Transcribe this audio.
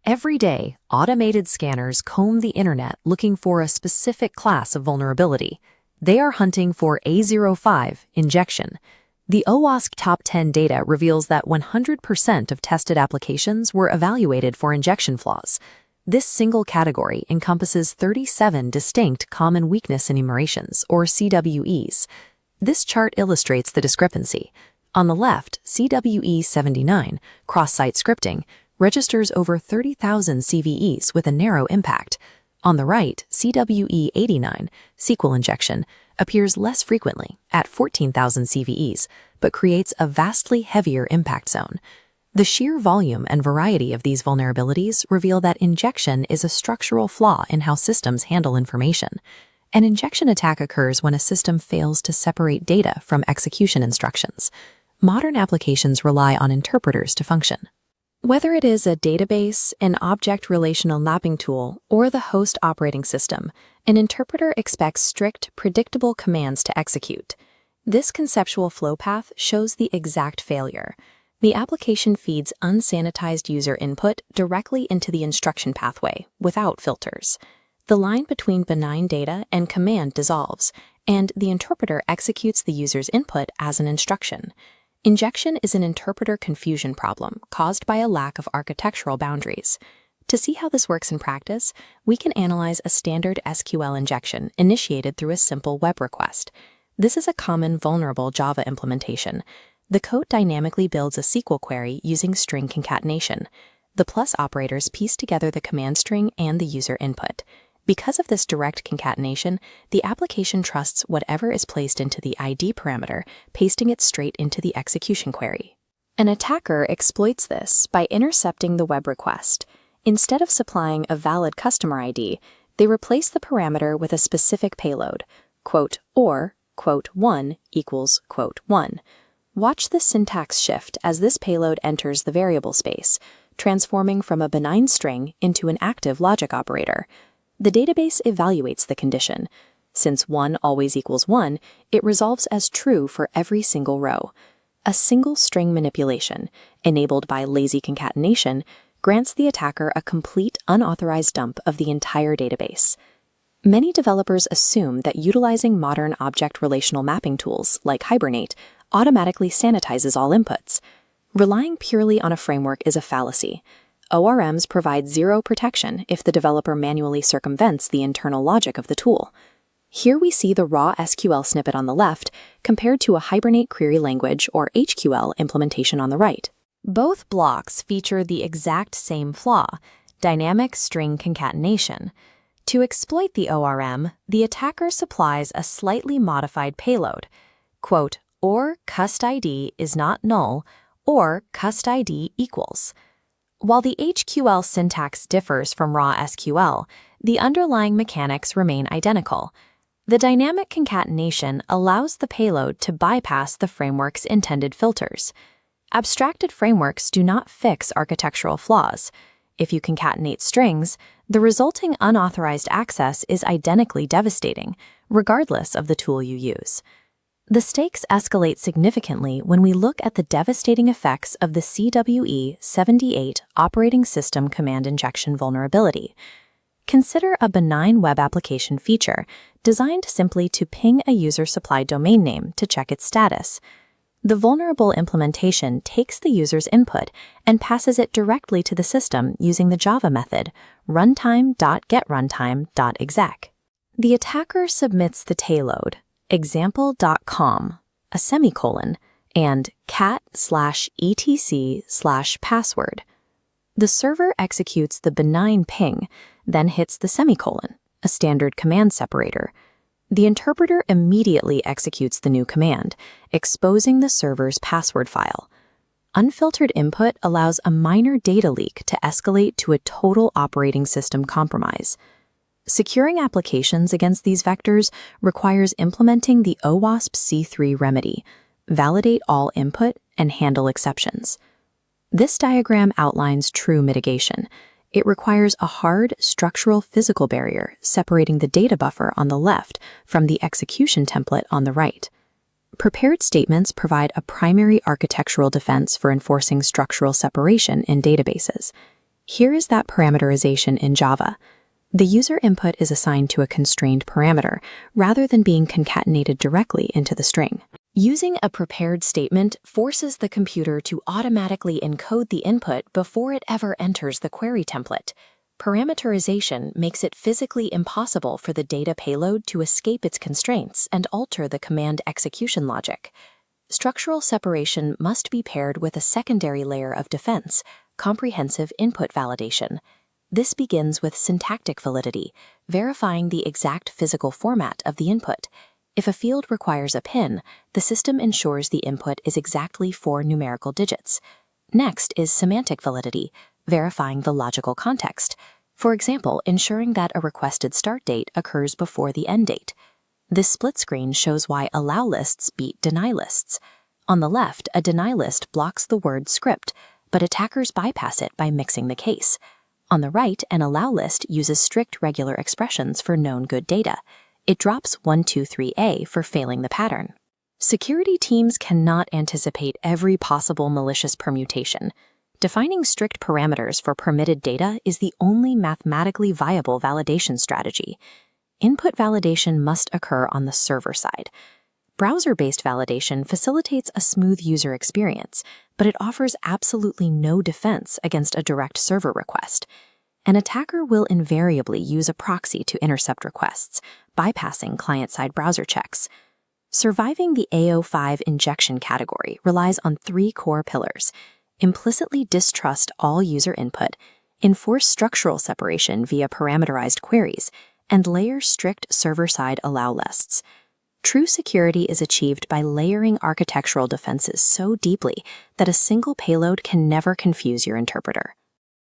Every day, automated scanners comb the internet looking for a specific class of vulnerability. They are hunting for A05 injection. The OWASP Top 10 data reveals that 100% of tested applications were evaluated for injection flaws. This single category encompasses 37 distinct common weakness enumerations, or CWEs. This chart illustrates the discrepancy. On the left, CWE 79, cross-site scripting, registers over 30,000 CVEs with a narrow impact. On the right, CWE 89, SQL Injection, appears less frequently, at 14,000 CVEs, but creates a vastly heavier impact zone. The sheer volume and variety of these vulnerabilities reveal that injection is a structural flaw in how systems handle information. An injection attack occurs when a system fails to separate data from execution instructions. Modern applications rely on interpreters to function. Whether it is a database, an object relational mapping tool, or the host operating system, an interpreter expects strict, predictable commands to execute. This conceptual flow path shows the exact failure. The application feeds unsanitized user input directly into the instruction pathway, without filters. The line between benign data and command dissolves, and the interpreter executes the user's input as an instruction. Injection is an interpreter confusion problem caused by a lack of architectural boundaries. To see how this works in practice, we can analyze a standard SQL injection initiated through a simple web request. This is a common vulnerable Java implementation. The code dynamically builds a SQL query using string concatenation. The plus operators piece together the command string and the user input. Because of this direct concatenation, the application trusts whatever is placed into the ID parameter, pasting it straight into the execution query. An attacker exploits this by intercepting the web request. Instead of supplying a valid customer ID, they replace the parameter with a specific payload, "1 equals 1. Watch the syntax shift as this payload enters the variable space, transforming from a benign string into an active logic operator. The database evaluates the condition. Since 1 always equals 1, it resolves as true for every single row. A single string manipulation, enabled by lazy concatenation, grants the attacker a complete unauthorized dump of the entire database. Many developers assume that utilizing modern object relational mapping tools, like Hibernate, automatically sanitizes all inputs. Relying purely on a framework is a fallacy. ORMs provide zero protection if the developer manually circumvents the internal logic of the tool. Here we see the raw SQL snippet on the left compared to a Hibernate query language or HQL implementation on the right. Both blocks feature the exact same flaw, dynamic string concatenation. To exploit the ORM, the attacker supplies a slightly modified payload, "or cust ID is not null, or cust ID equals." While the HQL syntax differs from raw SQL, the underlying mechanics remain identical. The dynamic concatenation allows the payload to bypass the framework's intended filters. Abstracted frameworks do not fix architectural flaws. If you concatenate strings, the resulting unauthorized access is identically devastating, regardless of the tool you use. The stakes escalate significantly when we look at the devastating effects of the CWE 78 operating system command injection vulnerability. Consider a benign web application feature designed simply to ping a user-supplied domain name to check its status. The vulnerable implementation takes the user's input and passes it directly to the system using the Java method runtime.getRuntime.exec. The attacker submits the payload example.com, a semicolon, and cat/etc/password. The server executes the benign ping, then hits the semicolon, a standard command separator. The interpreter immediately executes the new command, exposing the server's password file. Unfiltered input allows a minor data leak to escalate to a total operating system compromise. Securing applications against these vectors requires implementing the OWASP C3 remedy, validate all input, and handle exceptions. This diagram outlines true mitigation. It requires a hard, structural physical barrier separating the data buffer on the left from the execution template on the right. Prepared statements provide a primary architectural defense for enforcing structural separation in databases. Here is that parameterization in Java. The user input is assigned to a constrained parameter, rather than being concatenated directly into the string. Using a prepared statement forces the computer to automatically encode the input before it ever enters the query template. Parameterization makes it physically impossible for the data payload to escape its constraints and alter the command execution logic. Structural separation must be paired with a secondary layer of defense, comprehensive input validation. This begins with syntactic validity, verifying the exact physical format of the input. If a field requires a PIN, the system ensures the input is exactly 4 numerical digits. Next is semantic validity, verifying the logical context. For example, ensuring that a requested start date occurs before the end date. This split screen shows why allow lists beat deny lists. On the left, a deny list blocks the word script, but attackers bypass it by mixing the case. On the right, an allow list uses strict regular expressions for known good data. It drops 123A for failing the pattern. Security teams cannot anticipate every possible malicious permutation. Defining strict parameters for permitted data is the only mathematically viable validation strategy. Input validation must occur on the server side. Browser-based validation facilitates a smooth user experience, but it offers absolutely no defense against a direct server request. An attacker will invariably use a proxy to intercept requests, bypassing client-side browser checks. Surviving the A05 injection category relies on 3 core pillars: implicitly distrust all user input, enforce structural separation via parameterized queries, and layer strict server-side allow lists. True security is achieved by layering architectural defenses so deeply that a single payload can never confuse your interpreter.